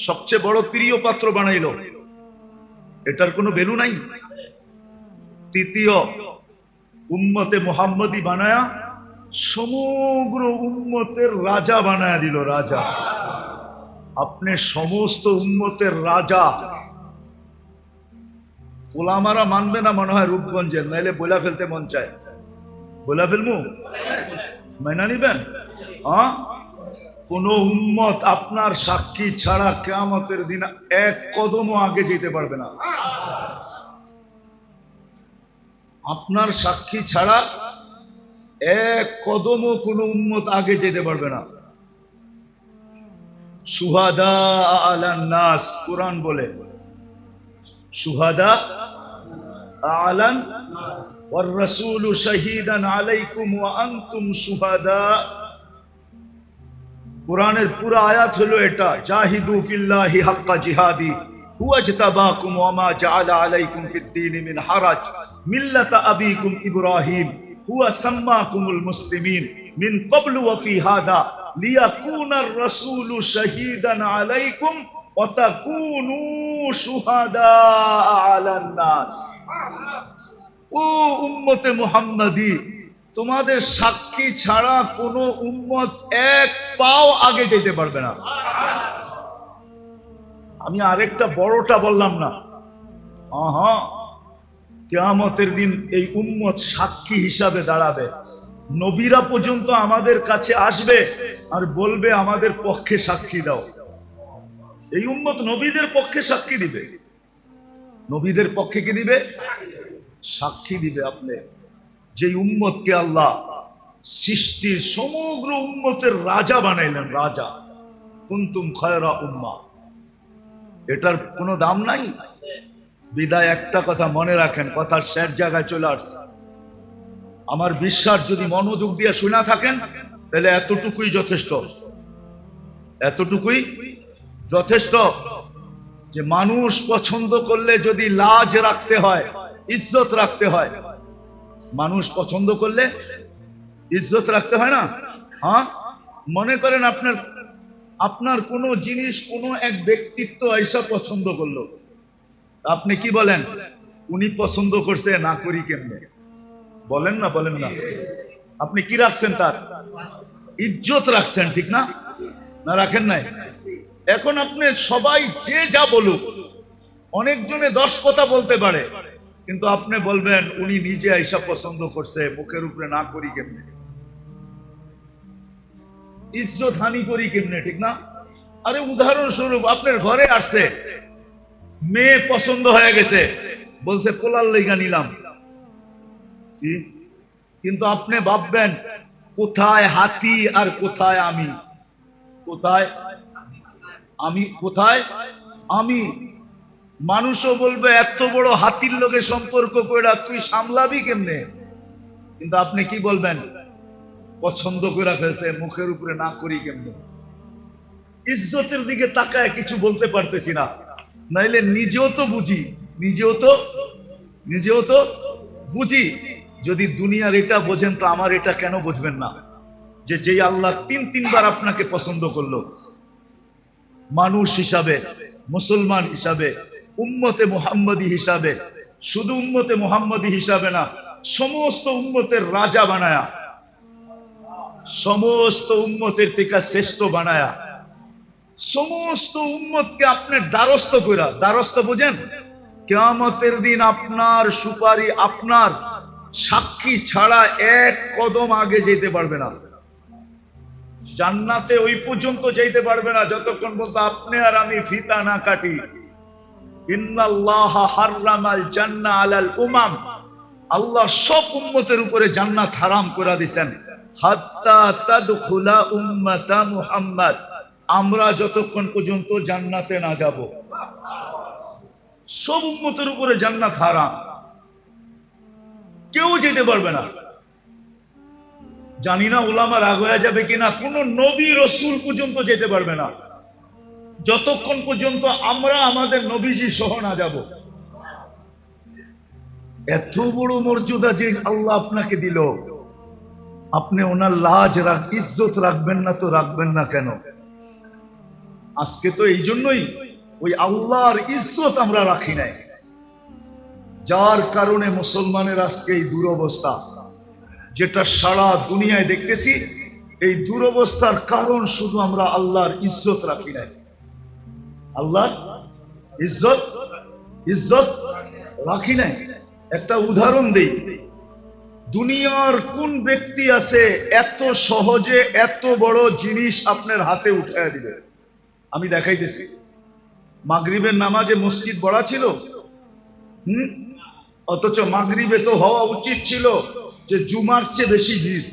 সবচেয়ে বড় প্রিয় পাত্র বানাইলো, এটার কোনো ভ্যালু নাই। তৃতীয়, উম্মতে মুহাম্মদী বানায়া সমগ্র উম্মতের রাজা বানায়া দিল, রাজা। আপনি সমস্ত উম্মতের রাজা। ওলামারা মানবে না মনে হয় রূপগঞ্জের, নাইলে বইলা ফেলতে মন চায়। বইলা ফেলমু, মাইনা নিবেন? হ্যাঁ, কোন উম্মত আপনার সাক্ষী ছাড়া কিয়ামতের দিন এক কদমও আগে যেতে পারবে না। আপনার সাক্ষী ছাড়া এক কদমও কোন উম্মত আগে যেতে পারবে না। শুহাদা আলান নাস, কুরআন বলে শুহাদা আলান ওয়ার রাসূলু শাহীদান আলাইকুম ওয়া আনতুম শুহাদা। কুরআনের পুরো আয়াত হলো এটা, জাহিদু ফিল্লাহি হাক্কা জিহাদি হুয়া ইজতাবাকুম ওয়া মা জাআলা আলাইকুম ফিদ-দীন মিন হারাজ মিল্লাতা আবিকুম ইব্রাহিম হুয়া সাম্মাকুমুল মুসলিমিন মিন ক্বাবলু ওয়া ফি হাদা লিয়াকুনার রাসূলু শাহীদান আলাইকুম ওয়া তাকুনু শুহাদা আলান নাস। ও উম্মতে মুহাম্মাদী, তোমাদের সাক্ষী ছাড়া কোন উম্মত এক পাও আগে যেতে পারবে না। আমি আরেকটা বড়টা বললাম না? কিয়ামতের দিন এই উম্মত সাক্ষী হিসাবে দাঁড়াবে। নবীরা পর্যন্ত আমাদের কাছে আসবে আর বলবে আমাদের পক্ষে সাক্ষী দাও। এই উম্মত নবীদের পক্ষে সাক্ষী দিবে। নবীদের পক্ষে কি দিবে? সাক্ষী দিবে। আপনি যে উম্মতকে আল্লাহ সৃষ্টির সমগ্র উম্মতের রাজা বানাইলেন, রাজা, কুনতুম খায়রা উম্মাহ, এটার কোনো দাম নাই। বিদায় একটা কথা মনে রাখেন, কথার শেষ জায়গায় চলে আসছে। আমার বিশ্বাস যদি মনোযোগ দিয়ে শুনে থাকেন তাহলে এতটুকুই যথেষ্ট, এতটুকুই যথেষ্ট যে মানুষ পছন্দ করলে যদি লাজ রাখতে হয়, ইজ্জত রাখতে হয়, মানুষ পছন্দ করলে ইজ্জত রাখতে হয় না? হ্যাঁ, মনে করেন আপনার কোনো জিনিস কোনো এক ব্যক্তিত্ব এসব পছন্দ করলো, আপনি কি বলেন? উনি পছন্দ করছে, না করি কেমনে? বলেন না, বলেন না? আপনি কি রাখছেন? তার ইজ্জত রাখছেন, ঠিক না? না রাখেন নাই? এখন আপনি সবাই যে যা বলুক, অনেকজনে 10 কথা বলতে পারে, কিন্তু আপনি বলবেন উনি নিজে আইসা পছন্দ করছে, মুখের উপরে না করি কেমনে? ইজ্জত হানি করি কেমনে, ঠিক না? আরে উদাহরণস্বরূপ আপনার ঘরে আসছে, মেয়ে পছন্দ হয়ে গেছে, বলছে কোলার লেগা নিলাম, কিন্তু আপনি ভাববেন কোথায় হাতি আর কোথায় আমি? কোথায় আমি, কোথায় আমি? মানুষও বলবে এত বড় হাতির লোকের সম্পর্ক কইরা তুই সামলাবি কেমনে? কিন্তু আপনি কি বলবেন? পছন্দ করে ফেলছে, মুখের উপরে না করি কেমনে? ইজ্জতের দিকে তাকায় কিছু বলতে পারতেছি না, নাইলে নিজেও তো বুঝি, নিজেও তো বুঝি। যদি দুনিয়ার এটা বোঝেন তো আমার এটা কেন বুঝবেন না? যে যেই আল্লাহ 3-3 বার আপনাকে পছন্দ করলো, মানুষ হিসাবে, মুসলমান হিসাবে, উম্মতে মুহাম্মদী হিসাবে, শুধু উম্মতে মুহাম্মদী হিসাবে না, সমস্ত উম্মতের রাজা বানায়া, সমস্ত উম্মতের থেকে শ্রেষ্ঠ বানায়া, সমস্ত উম্মতকে আপনার দ্বারস্থ কইরা, দ্বারস্থ বুঝেন? কিয়ামতের দিন আপনার সুপারি, আপনার সাক্ষী ছাড়া এক কদম আগে যেতে পারবে না। জান্নাতে ওই পর্যন্ত যেতে পারবে না যতক্ষণ বলতে আপনি আর আমি ফিতা না কাটি। ইন্নাল্লাহা হাররামাল জান্নাহ আলাল উমাম, আল্লাহ সব উম্মতের উপরে জান্নাত হারাম করে দিয়েছেন। হাত্তা তাদখুলা উম্মাতা মুহাম্মদ, আমরা যতক্ষণ পর্যন্ত জান্নাতে না যাব, সব উম্মতের উপরে জান্নাত হারাম, কেউ যেতে পারবে না। জানি না উলামা রাগ হয়ে যাবে কিনা, কোন নবী রসুল পর্যন্ত যেতে পারবে না যতক্ষণ পর্যন্ত আমরা আমাদের নবীজি সহ না যাব। এত বড় মর্যাদা যে আল্লাহ আপনাকে দিল, আপনি ওনার লাজ ইজ্জত রাখবেন না তো রাখবেন না কেন? আজকে তো এই জন্যই ওই আল্লাহর ইজ্জত আমরা রাখি নাই, যার কারণে মুসলমানের আজকে এই দুরবস্থা, যেটা সারা দুনিয়ায় দেখতেছি। এই দুরবস্থার কারণ শুধু আমরা আল্লাহর ইজ্জত রাখি নাই। আল্লাহর ইজ্জত ইজ্জত রাখি নাই। একটা উদাহরণ দেই, দুনিয়ার কোন ব্যক্তি আছে এত সহজে এত বড় জিনিস আপনার হাতে উঠায় দিবে? আমি দেখাইতেছি। মাগরিবের নামাজে মসজিদ বড়া ছিল, অথচ মাগরিবে তো হওয়া উচিত ছিল যে জুমার চেয়ে বেশি ভিড়।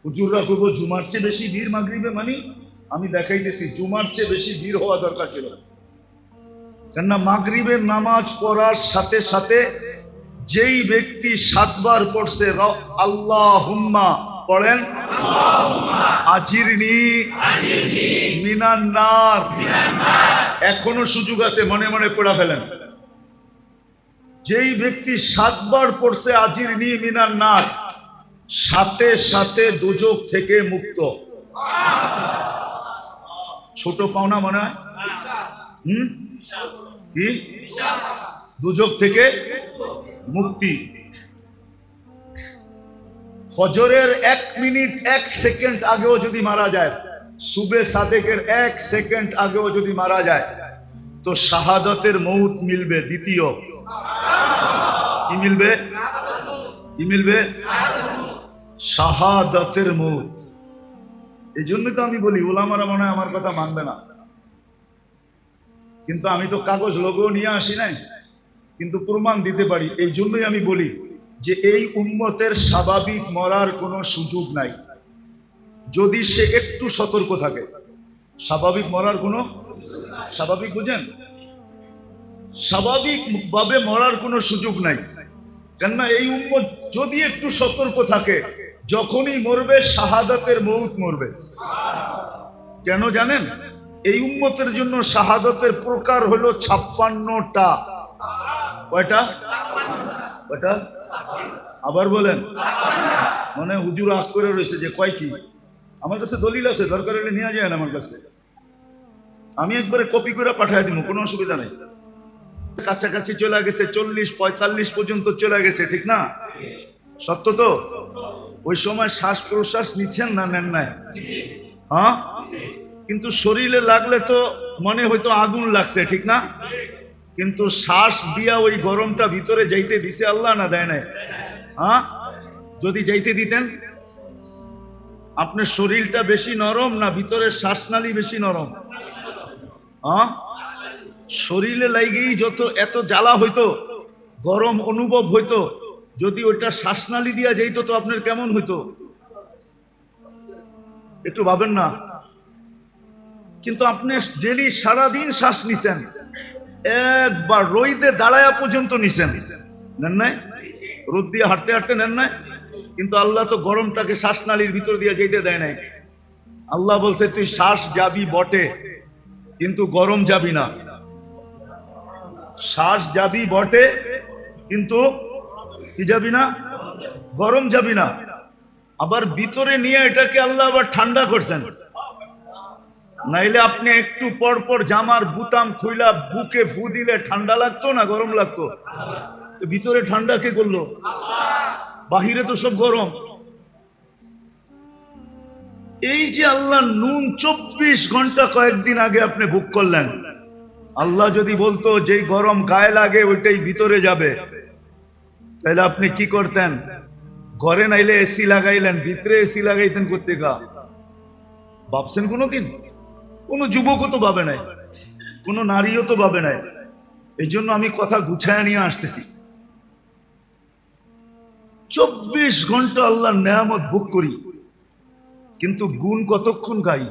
হুজুররা কইব জুমার চেয়ে বেশি ভিড় মাগরিবে, মানে আমি দেখাইতেছি জুমার চেয়ে বেশি ভিড় হওয়া দরকার ছিল। কেননা মাগরিবের নামাজ পড়ার সাথে সাথে যেই ব্যক্তি 7 বার পড়ছে আল্লাহুম্মা পড়েন, আজিরনি মিনান নার, এখনো সুযোগ আছে, মনে মনে পড়া ফেলেন। যেই ব্যক্তি 7 বার পড়ছে আজিরনি মিনান নার, সাথে সাথে দুজক থেকে মুক্ত। ছোট পাওনা মনে হয়? কি? দুজক থেকে মুক্তি। ফজরের 1 মিনিট 1 সেকেন্ড আগেও যদি মারা যায়, সুবে সাদেকের 1 সেকেন্ড আগেও যদি মারা যায়, তো শাহাদাতের মৌত মিলবে। দ্বিতীয় কি মিলবে? কি মিলবে? শাহাদাতের মৌত। এই জন্যই তো আমি বলি উলামারা মনে হয় আমার কথা মানবে না, কিন্তু আমি তো কাগজ লোগো নিয়ে আসি নাই, কিন্তু প্রমাণ দিতে পারি। এই জন্যই আমি বলি যে এই উম্মতের স্বাভাবিক মরার কোনো সুযোগ নাই, যদি সে একটু সতর্ক থাকে। স্বাভাবিক মরার কোনো, স্বাভাবিক বুঝেন, স্বাভাবিক ভাবে মরার কোনো সুযোগ নাই। কেননা এই উম্মত যদি একটু সতর্ক থাকে, যখনই মরবে শাহাদাতের মৌত মরবে। কেন জানেন? এই উম্মতের জন্য শাহাদাতের প্রকার হলো 56টা। কয়টা? কয়টা? আবার বলেন। মানে হুজুর আগ করে রয়েছে যে কয় কি? আমার কাছে দলিল আছে, দরকার হলে নিয়ে যায় আমার কাছে, আমি একবারে কপি করে পাঠিয়ে দিব, কোনো অসুবিধা নেই। কাছাকাছি চলে গেছে, 40-45 পর্যন্ত চলে গেছে, ঠিক না? সত্য তো? ওই সময় শ্বাস প্রশ্বাস নিচ্ছেন না নেন নাই? হ্যাঁ, কিন্তু শরীরে লাগলে তো মনে হয়তো আগুন লাগছে, ঠিক না? কিন্তু শ্বাস দিয়া ওই গরমটা ভিতরে যাইতে দিছে আল্লাহ, না দেয় নাই? হ্যাঁ, যদি যাইতে দিতেন, আপনার শরীরটা বেশি নরম না ভিতরের শ্বাসনালী বেশি নরম? হ্যাঁ, শরীরে লাগেই যত এত জ্বালা হইতো, গরম অনুভব হইতো, যদি ওইটা শ্বাসনালী দিয়া যাইতো তো আপনার কেমন হইতো? একটু ভাবেন না? কিন্তু আপনি ডেলি সারাদিন শ্বাস নিছেন, একবার রোদে দাঁড়ায়া পর্যন্ত নিছেন, নেন নাই? রোদ দিয়ে হাঁটতে হাঁটতে নেন নাই? কিন্তু আল্লাহ তো গরমটাকে শ্বাসনালীর ভিতর দিয়ে যেতে দেয় নাই। আল্লাহ বলছে তুই শ্বাস যাবি বটে, কিন্তু গরম যাবি না। শ্বাস যাবি বটে, কিন্তু কি যাবি না? গরম যাবি না। আবার ভিতরে নিয়ে এটাকে আল্লাহ আবার ঠান্ডা করছেন। নাইলে আপনি একটু পর পর জামার বুতাম খুইলা বুকে ফু দিলে ঠান্ডা লাগতো না গরম লাগতো? ভিতরে ঠান্ডা কে করলো? বাহিরে তো সব গরম। এই যে আল্লাহ নুন 24 ঘন্টা কয়েকদিন আগে আপনি বুক করলেন, আল্লাহ যদি বলতো যেই গরম গায়ে লাগে ওইটাই ভিতরে যাবে, তাহলে আপনি কি করতেন? ঘরে নাইলে এসি লাগাইলেন, ভিতরে এসি লাগাইতেন করতে গা? ভাবছেন কোনোদিন? কোনো যুবকও তো ভাবে নাই, কোনো নারীও তো ভাবে নাই। এই জন্য আমি কথা গুছায় নিয়ে আসতেছি। 24 ঘন্টা আল্লাহর নেয়ামত ভোগ করি, কিন্তু গুণ কতক্ষণ গাই?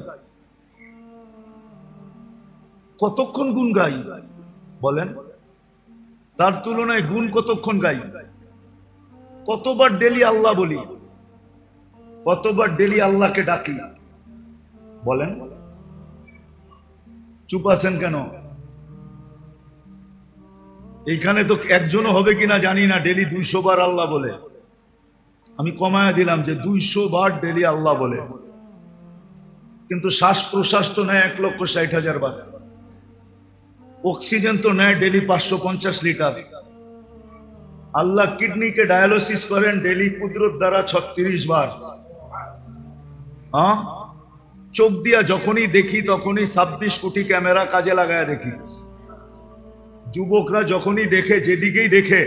কতক্ষণ গুণ গাই বলেন? তার তুলনায় গুণ কতক্ষণ গাই? কতবার ডেলি আল্লাহ বলি, কতবার ডেলি আল্লাহকে ডাকি বলেন? চুপ আছেন কেন? এইখানে তো একজনও হবে কিনা জানি না ডেলি 200 বার আল্লাহ বলে। আমি কমায় দিলাম যে 200 বার ডেলি আল্লাহ বলে। কিন্তু শ্বাস প্রশ্বাস তো নেয় 1,60,000 বার, অক্সিজেন তো নেয় ডেলি 550 লিটার। আল্লাহ কিডনিকে ডায়ালিসিস করেন ডেলি কুদরত দ্বারা 36 বার। হ্যাঁ, চোখ দিয়া যখনই দেখি তখনই 26 কোটি ক্যামেরা কাজে লাগায় দেখি। যুবকরা যখনই দেখে, যেদিকেই দেখে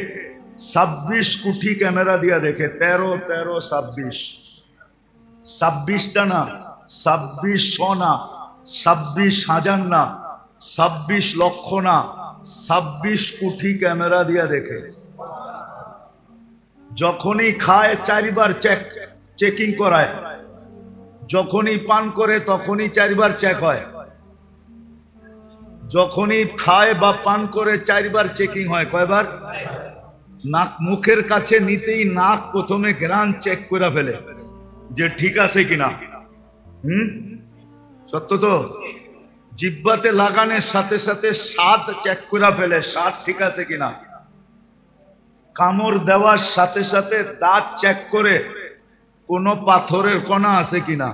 26 কোটি ক্যামেরা দিয়া দেখে। 13 13 26, 26টা না, 2600 না, 26,000 না, 26 লক্ষ না, 26 কোটি ক্যামেরা দিয়া দেখে। যখনই খায় 4 বার চেকিং করায়, যখনই পান করে তখনই 4 বার চেক হয়, যখনই খায় বা পান করে 4 বার চেকিং হয়। কয়বার? নাক মুখের কাছে নিতেই নাক প্রথমে গ্রান চেক করে ফেলে যে ঠিক আছে কিনা। সত্য তো? জিহ্বাতে লাগানোর সাথে সাথে স্বাদ চেক করে ফেলে, স্বাদ ঠিক আছে কিনা। কামড় দেওয়ার সাথে সাথে দাঁত চেক করে কোনো পাথরের কণা আছে কিনা।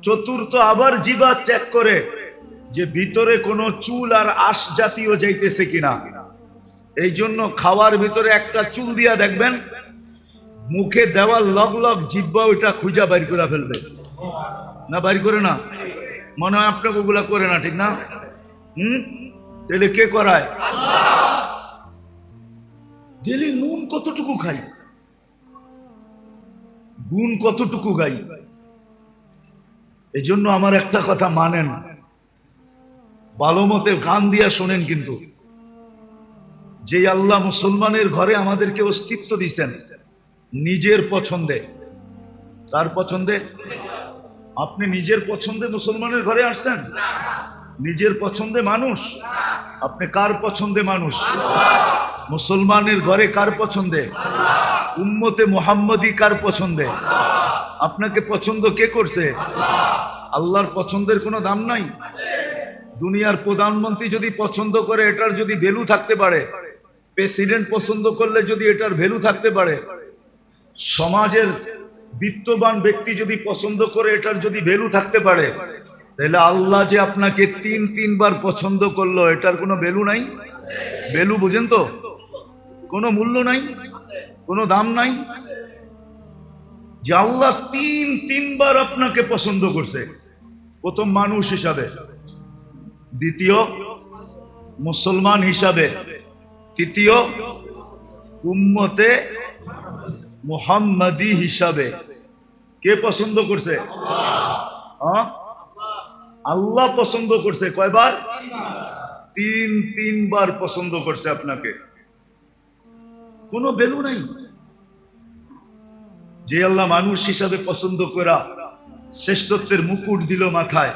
চতুর্থ আবার জিহ্বা চেক করে যে ভিতরে কোনো চুল আর আঁশ জাতীয় যাইতেছে কিনা। এই জন্য খাওয়ার ভিতরে একটা চুল দিয়া দেখবেন, মুখে দেওয়ার লগ লগ জিহ্বা ওইটা খুঁজা বাইর করে ফেলবে। না বাইর করে না? মনে হয় আপনাকে ওগুলা করে না, ঠিক না? তাহলে কে করায়? ডেলি নুন কতটুকু খাই, গুণ কতটুকু গাই। এই জন্য আমার একটা কথা মানেন, ভালো মতে গান দিয়া শোনেন। কিন্তু যে আল্লাহ মুসলমানের ঘরে আমাদেরকে অস্তিত্ব দিছেন নিজের পছন্দে, তার পছন্দে। আপনি নিজের পছন্দে মুসলমানের ঘরে আসছেন? নিজের পছন্দে মানুষ? আপনি কার পছন্দে মানুষ? মুসলমানের ঘরে কার পছন্দে? উম্মতে মুহাম্মদী কার পছন্দে? আপনাকে পছন্দ কে করছে? আল্লাহর পছন্দের কোনো দাম নাই। দুনিয়ার প্রধানমন্ত্রী যদি পছন্দ করে এটার যদি ভ্যালু থাকতে পারে, প্রেসিডেন্ট পছন্দ করলে যদি এটার ভ্যালু থাকতে পারে, সমাজের বিত্তবান ব্যক্তি যদি পছন্দ করে এটার যদি ভ্যালু থাকতে পারে, তাহলে আল্লাহ যে আপনাকে 3 বার পছন্দ করলো এটার কোনো ভ্যালু নাই? ভ্যালু বুঝেন তো? কোনো মূল্য নাই, কোনো দাম নাই। যে আল্লাহ 3 বার আপনাকে পছন্দ করছে, প্রথম মানুষ হিসাবে, দ্বিতীয় মুসলমান হিসাবে, তৃতীয় উম্মতে মুহাম্মাদি হিসাবে। কে পছন্দ করছে? আল্লাহ পছন্দ করছে। কয়বার? 3 বার পছন্দ করছে আপনাকে। কোনো ভ্যালু নাই। যে আল্লাহ মানুষ হিসাবে পছন্দ করা শ্রেষ্ঠত্বের মুকুট দিল মাথায়,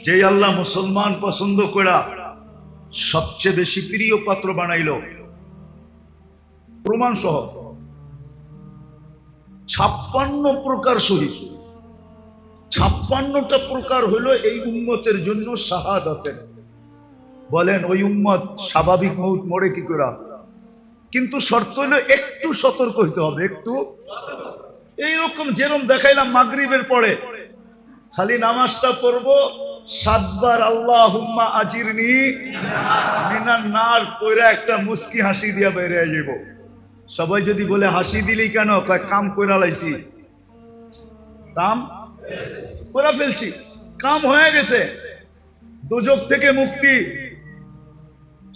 যে আল্লাহ মুসলমান পছন্দ করা সবচেয়ে বেশি প্রিয় পাত্র বানাইল, প্রমাণ সহ 56 প্রকার শহীদ, 56টা প্রকার হলো এই উম্মতের জন্য শাহাদাতের। বলেন ওই উম্মত স্বাভাবিক মৌত মরে কি করে? কিন্তু শর্ত হলো একটু সতর্ক হইতে হবে, একটু। এইরকম যেরকম দেখাইলাম মাগরিবের পরে খালি নামাজটা পড়বো 7 বার আল্লাহুম্মা আজিরনি মিনান নার কইরা একটা মুস্কি হাসি দিয়া বেরিয়ে যাবো। সবাই যদি বলে হাসি দিলি কেন? কয় কাম কইরা লাইছি, কাম কইরা ফেলছি, কাম হয়ে গেছে। দুজক থেকে মুক্তি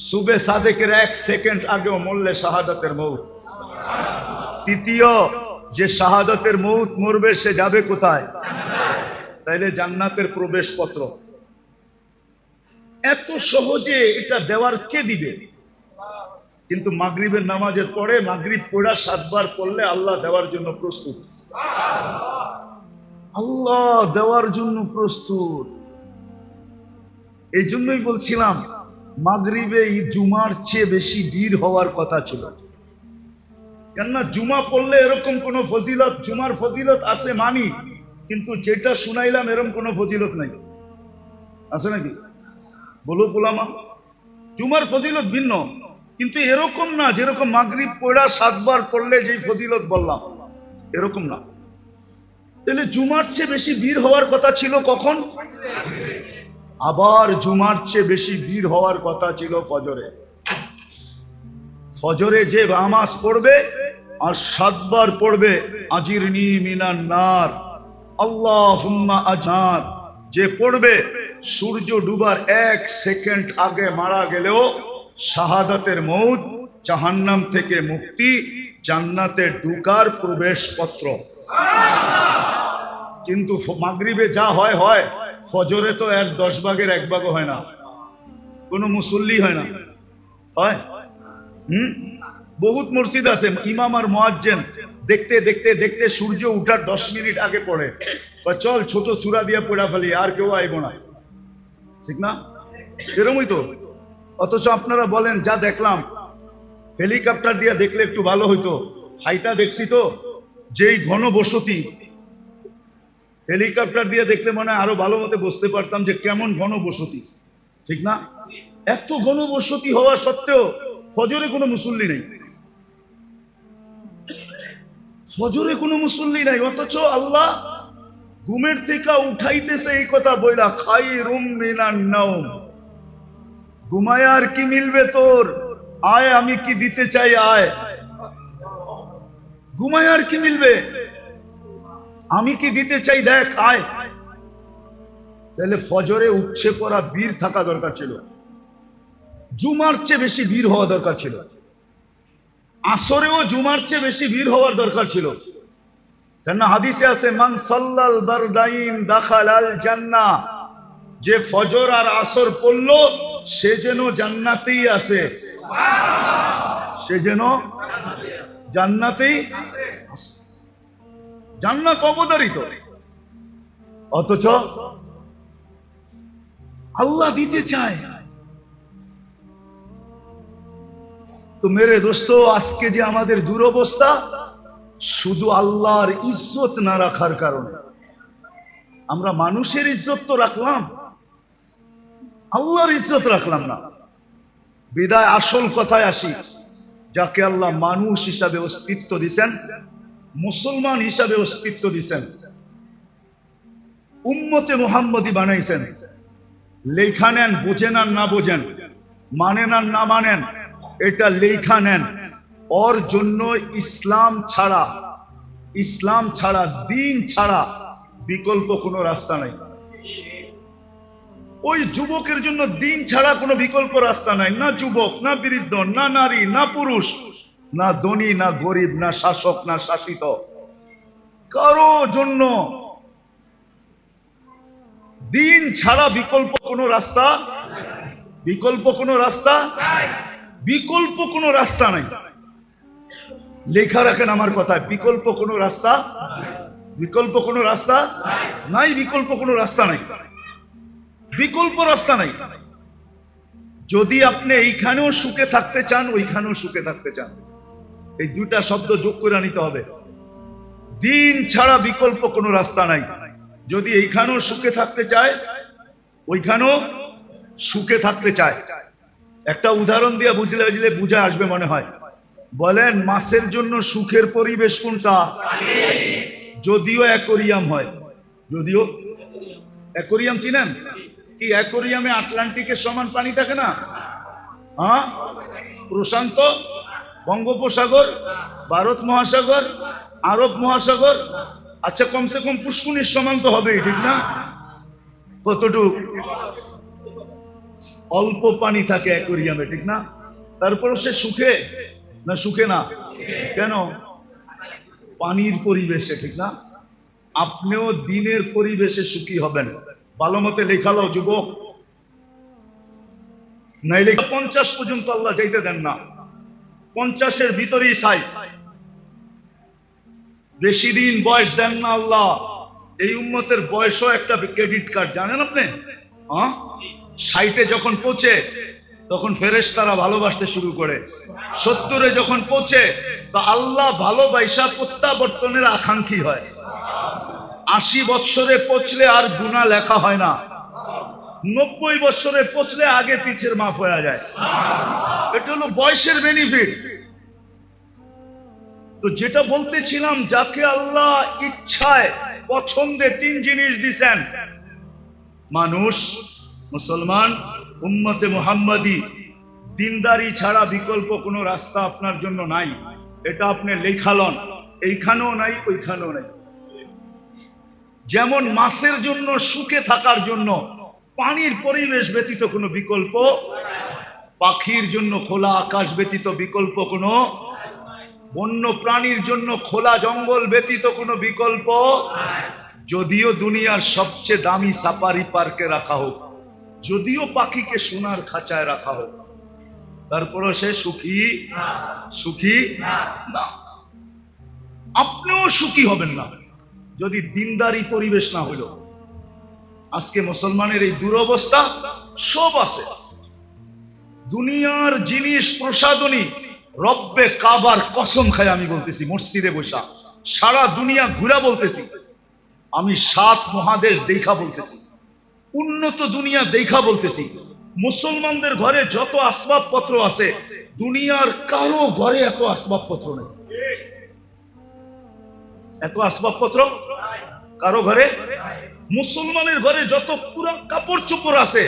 সুবে সাদেকের 1 সেকেন্ড আগেও মরলে শাহাদাতের মৌত। তৃতীয়, যে শাহাদাতের মৌত মরবে সে যাবে কোথায়? তাইলে জান্নাতের প্রবেশপত্র। এত সহজে এটা দেওয়ার কে দিবে? কিন্তু মাগরিবের নামাজের পরে মাগরিব পড়া 7 বার পড়লে আল্লাহ দেওয়ার জন্য প্রস্তুত। আল্লাহ দেওয়ার জন্য প্রস্তুত। এই জন্যই বলছিলাম মাগরিবে জুমার চেয়ে বেশি ভিড় হওয়ার কথা ছিল। কেননা জুমা পড়লে এরকম কোন ফজিলত, জুমার ফজিলত আছে মানি, কিন্তু যেটা শুনাইলাম এরকম কোন ফজিলত নাই। আছে নাকি? বলো গোলামা, জুমার ফজিলত ভিন্ন, কিন্তু এরকম না যেরকম মাগরিব পড়া 7 বার পড়লে যে ফজিলত বললাম, এরকম না। তাহলে জুমার চেয়ে বেশি ভিড় হওয়ার কথা ছিল কখন? আবার জুমার চেয়ে বেশি ভিড় হওয়ার কথা ছিল ফজরে। ফজরে যে নামাজ পড়বে আর 7 বার পড়বে আজিরনি মিনান নার, আল্লাহুম্মা আজনার, যে পড়বে সূর্য ডুবার 1 সেকেন্ড আগে মারা গেলেও শাহাদাতের মউত, জাহান্নাম থেকে মুক্তি, জান্নাতে ঢোকার প্রবেশপত্র। কিন্তু মাগরিবে যা হয় হয়, ফজরে তো 10 ভাগের 1 ভাগও হয় না, কোনো মুসল্লি হয় না। হয় বহুত মসজিদ আছে ইমাম আর মুয়াজ্জিন দেখতে দেখতে দেখতে সূর্য উঠার 10 মিনিট আগে পড়ে, চল ছোট চূড়া দিয়া পড়া ফেলি, আর কেউ আইব না, ঠিক না? এরকমই তো। অথচ আপনারা বলেন যা দেখলাম, হেলিকপ্টার দিয়ে দেখলে একটু ভালো হইতো, হাইটা দেখছি তো যেই ঘন বসতি, হেলিকপ্টার দিয়ে দেখলে মনে হয় আরো ভালো মতো বুঝতে পারতাম যে কেমন ঘন বসতি, ঠিক না? এত ঘন বসতি হওয়া সত্ত্বেও ফজরে কোনো মুসল্লি নেই, ফজরে কোনো মুসল্লি নাই। অথচ আল্লাহ ঘুমের থেকে উঠাইতেছে এই কথা বইলা, খায়রুম মিনান নাওম, ঘুমায় আর কি মিলবে তোর, আয় আমি কি দিতে চাই, আয়। ঘুমায় আর কি মিলবে, আমি কি দিতে চাই, দেখ আয়। তাহলে ফজরে উঠছে পড়া বীর থাকা দরকার ছিল, জুমার চেয়ে বেশি ভিড় হওয়া দরকার ছিল, আসরেও জুমার চেয়ে বেশি ভিড় হওয়ার দরকার ছিল। কেননা হাদিসে আছে মান সাল্লাল বারদাইন দাখালাল জান্নাহ, যে ফজর আর আসর পড়লো সে যেন জান্নাতেই আছে, সে যেন জান্নাতেই, জান্নাত অবধারিত। অথচ আল্লাহ দিতে চায়। তো মেরে দোস্ত, আজকে যে আমাদের দুরবস্থা, শুধু আল্লাহর ইজ্জত না রাখার কারণে। আমরা মানুষের ইজ্জত তো রাখলাম, আল্লাহর ইজ্জত রাখলাম না। বিদায় আসল কথায় আসি, যাকে আল্লাহ মানুষ হিসাবে অস্তিত্ব দিছেন, মুসলমান হিসাবে অস্তিত্ব দিছেন, উম্মতে মুহাম্মদী বানাইছেন, লেখা নেন, বোঝেন আর না বোঝেন, মানেন আর না মানেন, এটা লেখা নেন। ওর জন্য ইসলাম ছাড়া, ইসলাম ছাড়া, দিন ছাড়া বিকল্প কোনো রাস্তা নাই। ওই যুবকের জন্য দিন ছাড়া কোনো বিকল্প রাস্তা নাই। না যুবক, না বৃদ্ধ, না নারী, না পুরুষ, না ধনী, না গরিব, না শাসক, না শাসিত, কারো জন্য দিন ছাড়া বিকল্প কোনো রাস্তা, বিকল্প কোনো রাস্তা, বিকল্প কোনো রাস্তা নাই। লেখা রাখেন আমার কথায়, বিকল্প কোনো রাস্তা, বিকল্প কোনো রাস্তা নাই, বিকল্প কোনো রাস্তা নাই, বিকল্প রাস্তা নাই। যদি আপনি এইখানেও সুখে থাকতে চান, ওইখানেও সুখে থাকতে চান, এই দুটা শব্দ যোগ করে নিতে হবে। দিন ছাড়া বিকল্প কোনো রাস্তা নাই। যদি এইখানেও সুখে থাকতে চায়, ওইখানেও সুখে থাকতে চায়। একটা উদাহরণ দিয়ে বুঝলে বুঝে আসবে মনে হয়। বলেন মাছের জন্য সুখের পরিবেশ কোনটা? যদিও অ্যাকোরিয়াম হয়, যদিও অ্যাকোরিয়াম চিনেন কি? অ্যাকোরিয়ামে আটলান্টিকের সমান পানি থাকে না? হ্যাঁ, প্রশান্ত, বঙ্গোপসাগর, ভারত মহাসাগর, আরব মহাসাগর, আচ্ছা কমসে কম পুষ্কুনির সমান তো হবেই, ঠিক না? কতটুকু অল্প পানি থাকে অ্যাকোরিয়ামে, ঠিক না? তারপরও সে সুখে না, সুখে না কেন? পানির পরিবেশে, ঠিক না? আপনিও দিনের পরিবেশে সুখী হবেন। ভালো মতে লেখালো যুবক, নাইলে 50 পর্যন্ত আল্লাহ যাইতে দেন না। 50-এর ভিতরেই সাইজ, বেশি দিন বয়স দেন না আল্লাহ। এই উম্মতের বয়সও একটা ক্রেডিট কার্ড, জানেন আপনি? হ্যাঁ, 60-এ যখন পৌঁছে তখন ফেরেশতারা ভালোবাসতে শুরু করে। 70-এ যখন পৌঁছে তো আল্লাহ ভালোবাসা প্রত্যাবর্তনের আকাঙ্ক্ষী হয়। 80 বৎসরে পৌঁছলে আর গুনাহ লেখা হয় না। 90 বৎসরে পৌঁছলে আগে পিছের মাফ হয়ে যায়। এটা হলো বয়সের বেনিফিট। তো যেটা বলতেছিলাম, যাকে আল্লাহ ইচ্ছায় পছন্দে 3 জিনিস দিছেন। মানুষ, মুসলমান, উম্মতে মুহাম্মাদি, দিনদারি ছাড়া বিকল্প কোনো রাস্তা আপনার জন্য নাই। এটা আপনি লেখালন, এইখানেও নাই ওইখানেও নাই। যেমন মাছের জন্য সুখে থাকার জন্য পানির পরিবেশ ব্যতীত কোনো বিকল্প, পাখির জন্য খোলা আকাশ ব্যতীত বিকল্প কোনো, বন্য প্রাণীর জন্য খোলা জঙ্গল ব্যতীত কোনো বিকল্প, যদিও দুনিয়ার সবচেয়ে দামি সাফারি পার্কে রাখা হোক, যদিও পাখিকে সোনার খাঁচায় রাখা হোক, তারপরও সে সুখী সুখী না। আপনিও সুখী হবেন না যদি দিনদারি পরিবেশ না হইল। আজকে মুসলমানের এই দুরবস্থা। সব আছে, দুনিয়ার জিনিস প্রসাদনী, রব্বে কাবার কসম খায় আমি বলতেছি, মসজিদে বসা সারা দুনিয়া ঘুরা বলতেছি, আমি 7 মহাদেশ দেখা বলতেছি, উন্নত দুনিয়া দেখা বলতেছি। মুসলমানদের ঘরে যত আসবাবপত্র আছে, দুনিয়ার কারো ঘরে এত আসবাবপত্র নেই। এত আসবাবপত্র কারো ঘরে, মুসলমানের ঘরে যত পুরান কাপড় চোপড় আছে,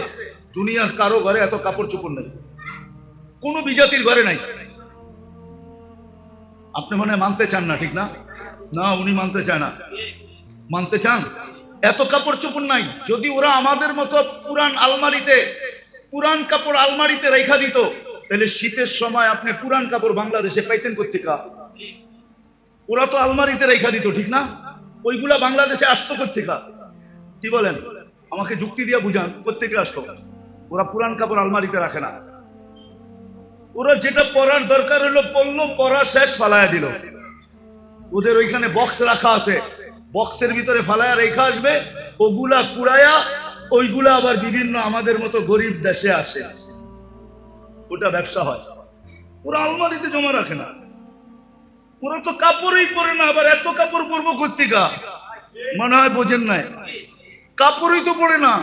দুনিয়ার কারো ঘরে এত কাপড় চোপড় নেই, কোন বিজাতির ঘরে নাই। আপনি মনে মানতে চান না, ঠিক না? না, উনি মানতে চায় না। মানতে চান? এত কাপড় চোপড় নাই। যদি ওরা আমাদের মতো পুরান আলমারিতে, পুরান কাপড় আলমারিতে রেখা দিত, তাহলে শীতের সময় আপনি পুরান কাপড় বাংলাদেশে পাইতেন কোত্থেকে? ওরা তো আলমারিতে রেখা দিত, ঠিক না? ওইগুলা বাংলাদেশে আসতো কোত্থেকে? কি বলেন? আমাকে যুক্তি দিয়ে বুঝান, কোত্থেকে আসতো? ওরা পুরান কাপড় আলমারিতে রাখে না। ওরা যেটা পরার দরকার হলো পড়লো, পরা শেষ, ফালায়া দিল। ওদের ওইখানে বক্স রাখা আছে, বক্সের ভিতরে ফালায়া রেখা আসবে, ওগুলা কুড়ায়া ওইগুলা আবার বিভিন্ন আমাদের মতো গরিব দেশে আসে, ওটা ব্যবসা হয়। ওরা আলমারিতে জমা রাখে না। ওরা তো কাপড়ই পরে না, আবার এত কাপড় পরবো কোত্থেকে? মনে হয় বোঝেন নাই, কাপড়ই তো পরে না,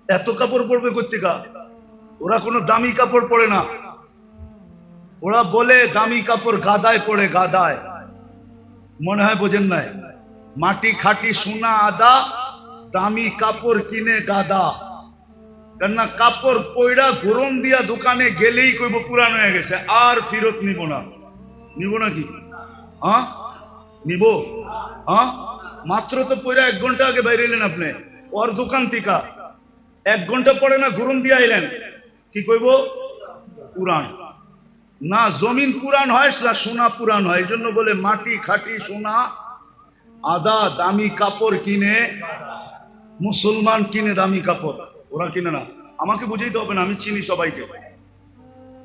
এত কাপড় পরবে কোত্থেকে? ওরা কোনো দামি কাপড় পরে না। ওরা বলে দামি কাপড় গাদায় পড়ে, গাদায়। মনে হয় বোঝেন নাই, মাটি খাটি সোনা আদা, দামি কাপড় কিনে গাদা। কেননা কাপড় পয়ড়া গরম দিয়া দোকানে গেলেই কইব পুরান হয়ে গেছে, আর ফেরত নিব না। নিব নাকি? হ্যাঁ নিব। হ্যাঁ, মাত্র তো পয়ড়া 1 ঘন্টা আগে বাইরে এলেন আপনি ওর দোকান থেকে, 1 ঘন্টা পরে না গরম দিয়ে আইলেন, কি কইব? পুরান। না জমিন পুরান হয় না সোনা পুরান হয়, এই জন্য বলে মাটি খাটি সোনা আদা, দামি কাপড় কিনে। মুসলমান কিনে দামি কাপড়, ওরা কিনে না। আমাকে বুঝাইতে হবে না, আমি চিনি সবাইকে,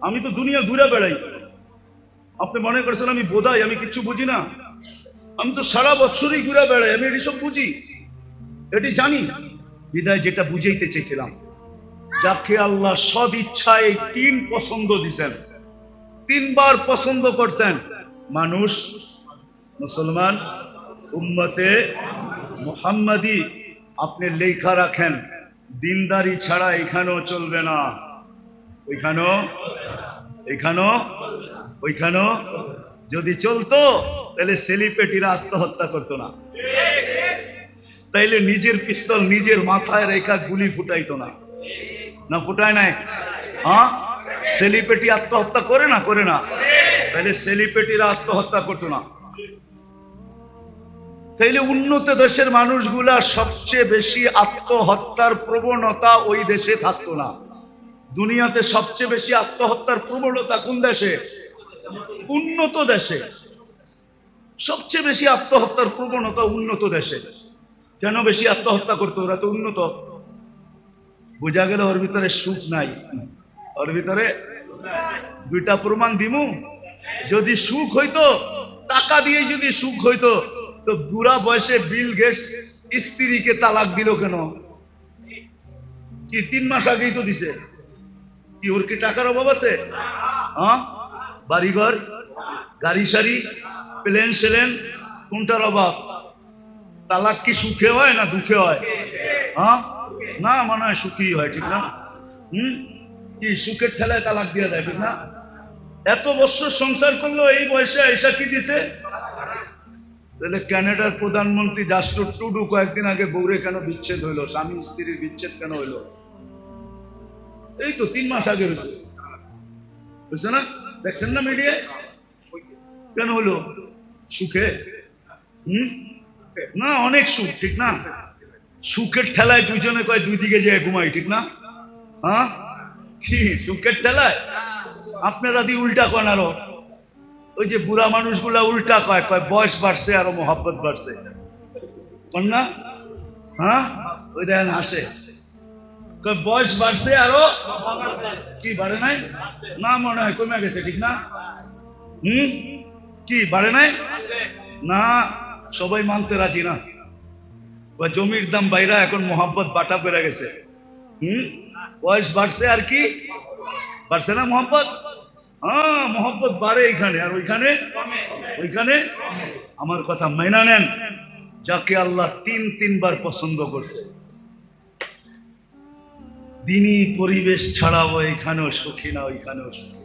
আমি তো দুনিয়া ঘুরে বেড়াই। আপনি মনে করছেন আমি বোধাই, আমি কিচ্ছু বুঝি না? আমি তো সারা বছরই ঘুরে বেড়াই, আমি এটি সব বুঝি, এটি জানি। বিদায় যেটা বুঝাইতে চেয়েছিলাম, যাকে আল্লাহ সদ ইচ্ছায় 3 পছন্দ দিছেন, 3 বার পছন্দ করছেন, মানুষ, মুসলমান, উম্মতে মুহাম্মাদি। আপনি লেখা রাখেন, দিনদারি ছাড়া এখানেও চলবে না, ওইখানেও, এখানেও, ওইখানেও। যদি চলতো তাহলে সেলিব্রিটিরা আত্মহত্যা করতো না, তাইলে নিজের পিস্তল নিজের মাথায় রেখা গুলি ফুটাইতো না। না ফুটায় নাই? হ্যাঁ, সেলিব্রিটি আত্মহত্যা করে না? করে না? তাইলে সেলিব্রিটিরা আত্মহত্যা করতো না। তাইলে উন্নত দেশের মানুষগুলা সবচেয়ে বেশি আত্মহত্যার প্রবণতা ওই দেশে থাকতো না। দুনিয়াতে সবচেয়ে বেশি আত্মহত্যার প্রবণতা কোন দেশে? উন্নত দেশে। সবচেয়ে বেশি আত্মহত্যার প্রবণতা উন্নত দেশে। কেন বেশি আত্মহত্যা করতো? ওরা তো উন্নত। বোঝা গেল ওর ভিতরে সুখ নাই, ওর ভিতরে। 2টা প্রমাণ দিমু। যদি সুখ হইতো, টাকা দিয়ে যদি সুখ হইতো, তো বুড়া বয়সে বিল গেটস স্ত্রীকে তালাক দিল কেন? কি 3 মাস আগেই তো দিছে। কি ওর কি টাকার অভাব আছে? হ্যাঁ, বাড়িঘর, গাড়ি সারি, প্লেন সেলেন, কোনটার অভাব? তালাক কি সুখে হয় না দুঃখে হয়? হ্যাঁ, না মনে হয় সুখী হয়, ঠিক না? কি সুখের ঠেলায় তালাক দিয়ে দেয়, ঠিক না? এত বছর সংসার করলো, এই বয়সে এসা কি দিছে? তাহলে কানাডার প্রধানমন্ত্রী জাস্টিন ট্রুডো কয়েকদিন আগে বউরে কেন বিচ্ছেদ হইলো, স্বামী স্ত্রীর বিচ্ছেদ কেন হইলো? এই তো 3 মাস আগে হয়েছে, বুঝছে না? দেখছেন না মিডিয়ায়? কেন হলো? সুখে? না, অনেক সুখ, ঠিক না? সুখের ঠেলায় দুইজনে কয় দুই দিকে যেয়ে ঘুমাই, ঠিক না? হ্যাঁ, কি সুখের ঠেলায়? আপনারা দিয়ে উল্টা কন আরো। ওই যে বুড়া মানুষগুলা উল্টা কয়, কয় বয়স বাড়ছে আরো মোহাব্বত বাড়ছে, কন না? হ্যাঁ, ওই দেখেন হাসে, কয় বয়স বাড়ছে আরো কি বাড়ে নাই? না, মনে হয় কমে গেছে, ঠিক না? কি বাড়ে নাই? না, সবাই মানতে রাজি না। জমির দাম বাইরা এখন মোহাব্বত বাটা বেড়ে গেছে। বয়স বাড়ছে আর কি বাড়ছে না মোহাব্বত? হ্যাঁ, মোহাব্বত বাড়ে এইখানে, আর ওইখানে ওইখানে। আমার কথা মাইনা নেন, যাকে আল্লাহ 3 বার পছন্দ করছে, দিনই পরিবেশ ছাড়াও এখানেও সুখী না ওইখানেও সুখী।